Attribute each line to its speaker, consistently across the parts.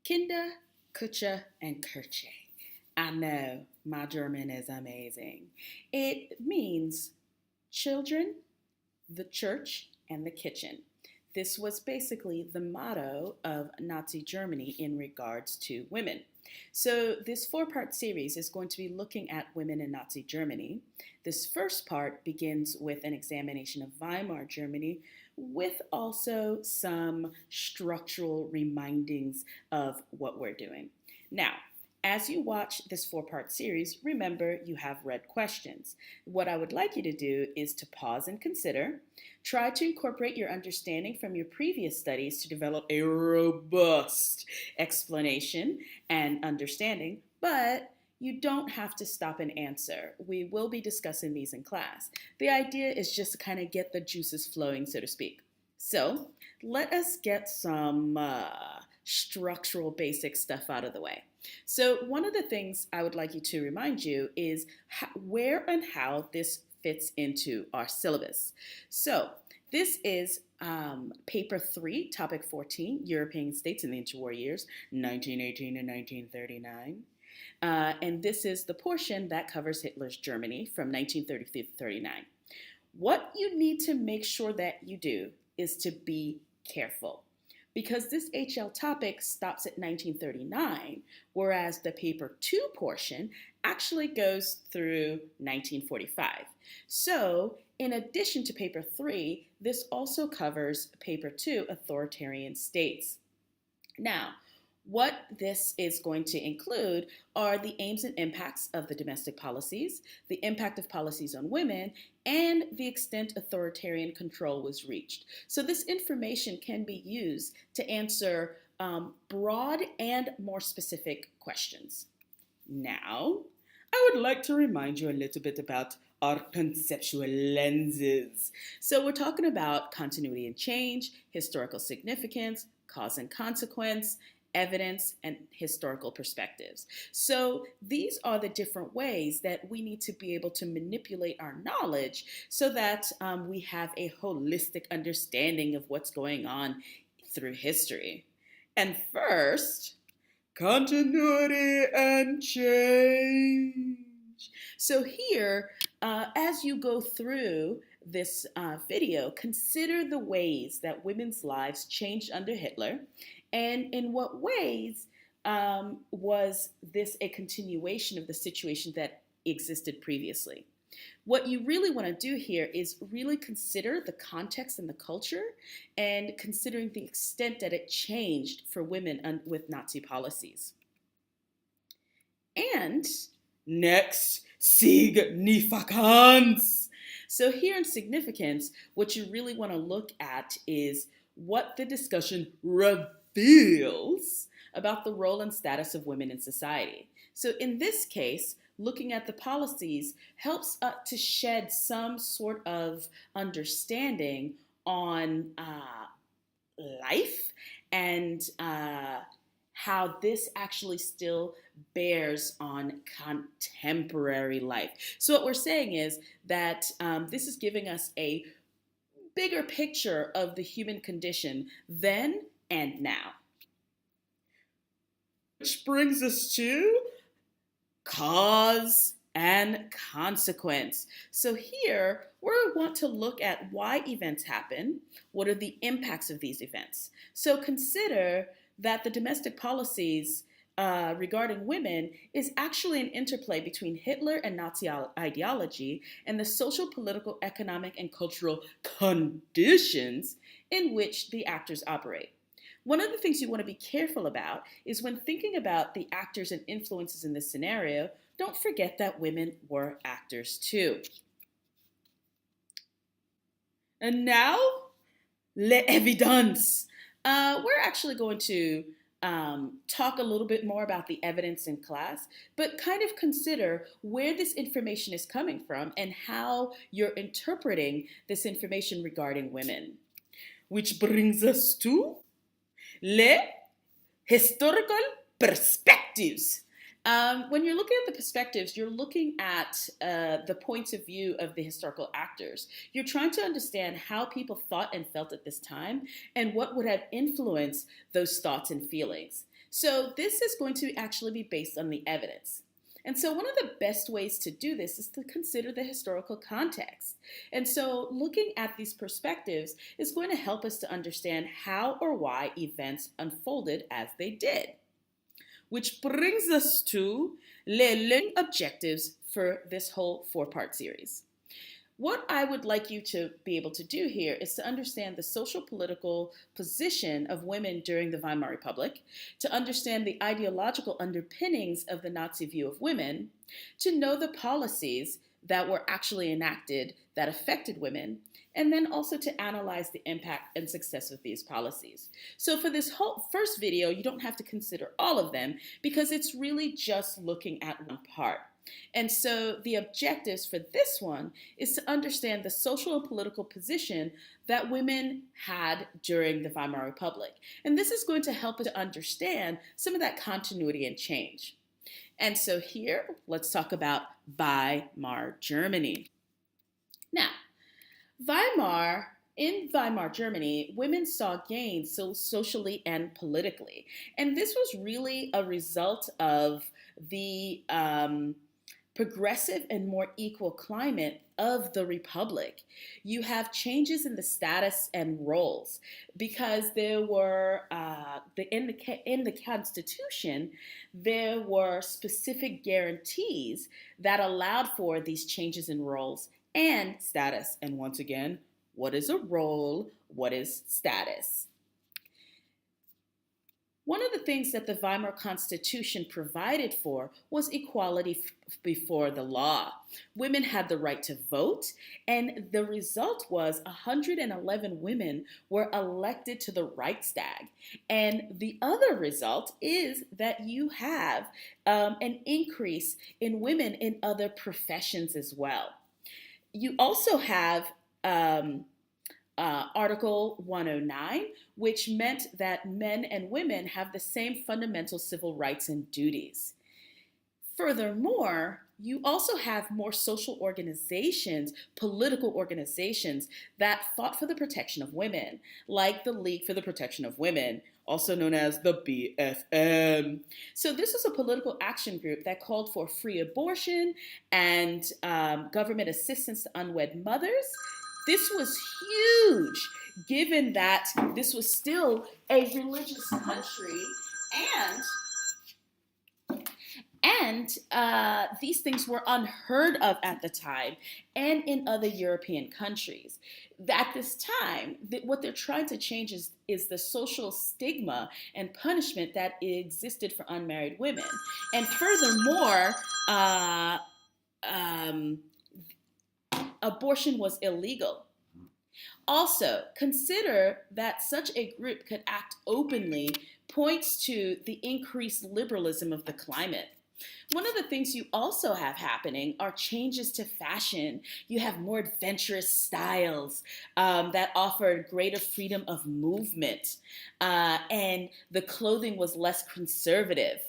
Speaker 1: Kinder, Kutsche, and Kirche. I know my German is amazing. It means children, the church, and the kitchen. This was basically the motto of Nazi Germany in regards to women. So, this four-part series is going to be looking at women in Nazi Germany. This first part begins with an examination of Weimar Germany, with also some structural remindings of what we're doing. Now, as you watch this four-part series, remember you have red questions. What I would like you to do is to pause and consider. Try to incorporate your understanding from your previous studies to develop a robust explanation and understanding, but you don't have to stop and answer. We will be discussing these in class. The idea is just to kind of get the juices flowing, so to speak. So let us get some structural basic stuff out of the way. So one of the things I would like you to remind you is where and how this fits into our syllabus. So this is paper 3, topic 14, European states in the interwar years, 1918 to 1939. And this is the portion that covers Hitler's Germany from 1933 to 39. What you need to make sure that you do is to be careful, because this HL topic stops at 1939, whereas the paper 2 portion actually goes through 1945. So, in addition to paper 3, this also covers paper 2, authoritarian states. Now, what this is going to include are the aims and impacts of the domestic policies, the impact of policies on women, and the extent authoritarian control was reached. So this information can be used to answer broad and more specific questions. Now, I would like to remind you a little bit about our conceptual lenses. So we're talking about continuity and change, historical significance, cause and consequence, evidence, and historical perspectives. So these are the different ways that we need to be able to manipulate our knowledge so that we have a holistic understanding of what's going on through history. And first, continuity and change. So here, as you go through this video, consider the ways that women's lives changed under Hitler, and in what ways was this a continuation of the situation that existed previously. What you really want to do here is really consider the context and the culture, and considering the extent that it changed for women with Nazi policies. And next, significance. So here in significance, what you really want to look at is what the discussion reveals about the role and status of women in society. So in this case, looking at the policies helps to shed some sort of understanding on life and how this actually still bears on contemporary life. So what we're saying is that this is giving us a bigger picture of the human condition then and now. Which brings us to cause and consequence. So here, we want to look at why events happen, what are the impacts of these events. So consider that the domestic policies regarding women is actually an interplay between Hitler and Nazi ideology and the social, political, economic, and cultural conditions in which the actors operate. One of the things you want to be careful about is when thinking about the actors and influences in this scenario, don't forget that women were actors too. And now, l'évidence. We're actually going to talk a little bit more about the evidence in class, but kind of consider where this information is coming from and how you're interpreting this information regarding women. Which brings us to les historical perspectives. When you're looking at the perspectives, you're looking at the points of view of the historical actors. You're trying to understand how people thought and felt at this time and what would have influenced those thoughts and feelings. So this is going to actually be based on the evidence. And so one of the best ways to do this is to consider the historical context. And so looking at these perspectives is going to help us to understand how or why events unfolded as they did. Which brings us to les learning objectives for this whole four-part series. What I would like you to be able to do here is to understand the social political position of women during the Weimar Republic, to understand the ideological underpinnings of the Nazi view of women, to know the policies that were actually enacted that affected women, and then also to analyze the impact and success of these policies. So for this whole first video, you don't have to consider all of them because it's really just looking at one part. And so the objectives for this one is to understand the social and political position that women had during the Weimar Republic. And this is going to help us to understand some of that continuity and change. And so here, let's talk about Weimar Germany. Now, in Weimar Germany, women saw gains socially and politically. And this was really a result of the progressive and more equal climate of the Republic. You have changes in the status and roles because there were, in the Constitution, there were specific guarantees that allowed for these changes in roles and status. And once again, what is a role? What is status? One of the things that the Weimar Constitution provided for was equality before the law. Women had the right to vote, and the result was 111 women were elected to the Reichstag. And the other result is that you have an increase in women in other professions as well. You also have Article 109, which meant that men and women have the same fundamental civil rights and duties. Furthermore, you also have more social organizations, political organizations that fought for the protection of women, like the League for the Protection of Women, also known as the BFM. So this was a political action group that called for free abortion and government assistance to unwed mothers. This was huge, given that this was still a religious country, and these things were unheard of at the time and in other European countries. At this time, what they're trying to change is the social stigma and punishment that existed for unmarried women. And furthermore, abortion was illegal. Also, consider that such a group could act openly points to the increased liberalism of the climate. One of the things you also have happening are changes to fashion. You have more adventurous styles that offered greater freedom of movement, and the clothing was less conservative.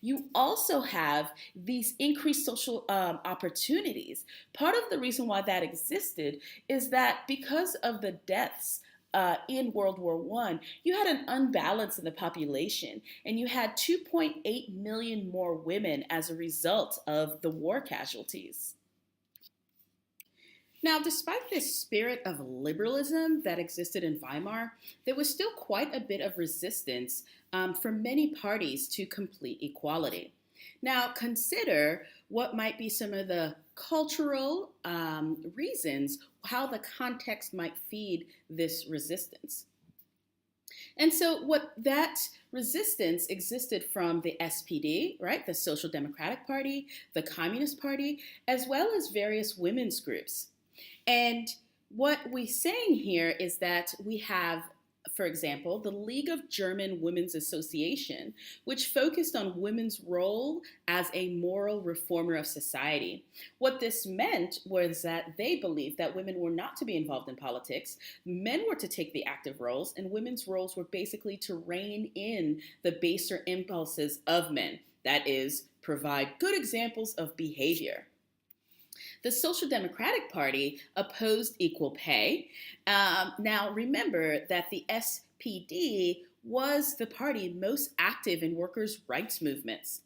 Speaker 1: You also have these increased social opportunities. Part of the reason why that existed is that because of the deaths in World War I, you had an unbalance in the population, and you had 2.8 million more women as a result of the war casualties. Now, despite this spirit of liberalism that existed in Weimar, there was still quite a bit of resistance for many parties to complete equality. Now, consider what might be some of the cultural reasons, how the context might feed this resistance. And so what that resistance existed from the SPD, right, the Social Democratic Party, the Communist Party, as well as various women's groups. And what we're saying here is that we have, for example, the League of German Women's Association, which focused on women's role as a moral reformer of society. What this meant was that they believed that women were not to be involved in politics, men were to take the active roles, and women's roles were basically to rein in the baser impulses of men. That is, provide good examples of behavior. The Social Democratic Party opposed equal pay. Now, remember that the SPD was the party most active in workers' rights movements.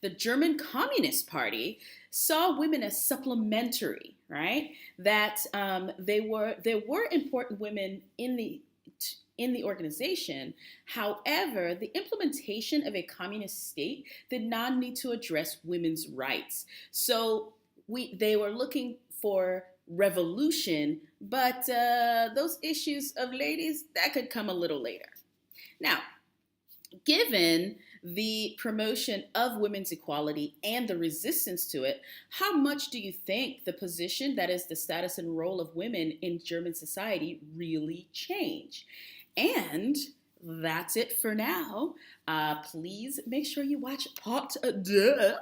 Speaker 1: The German Communist Party saw women as supplementary, right? That there were important women in the organization. However, the implementation of a communist state did not need to address women's rights. So they were looking for revolution, but those issues of ladies that could come a little later. Now, given the promotion of women's equality and the resistance to it, how much do you think the position, that is, the status and role of women in German society, really changed? And that's it for now. Please make sure you watch part 2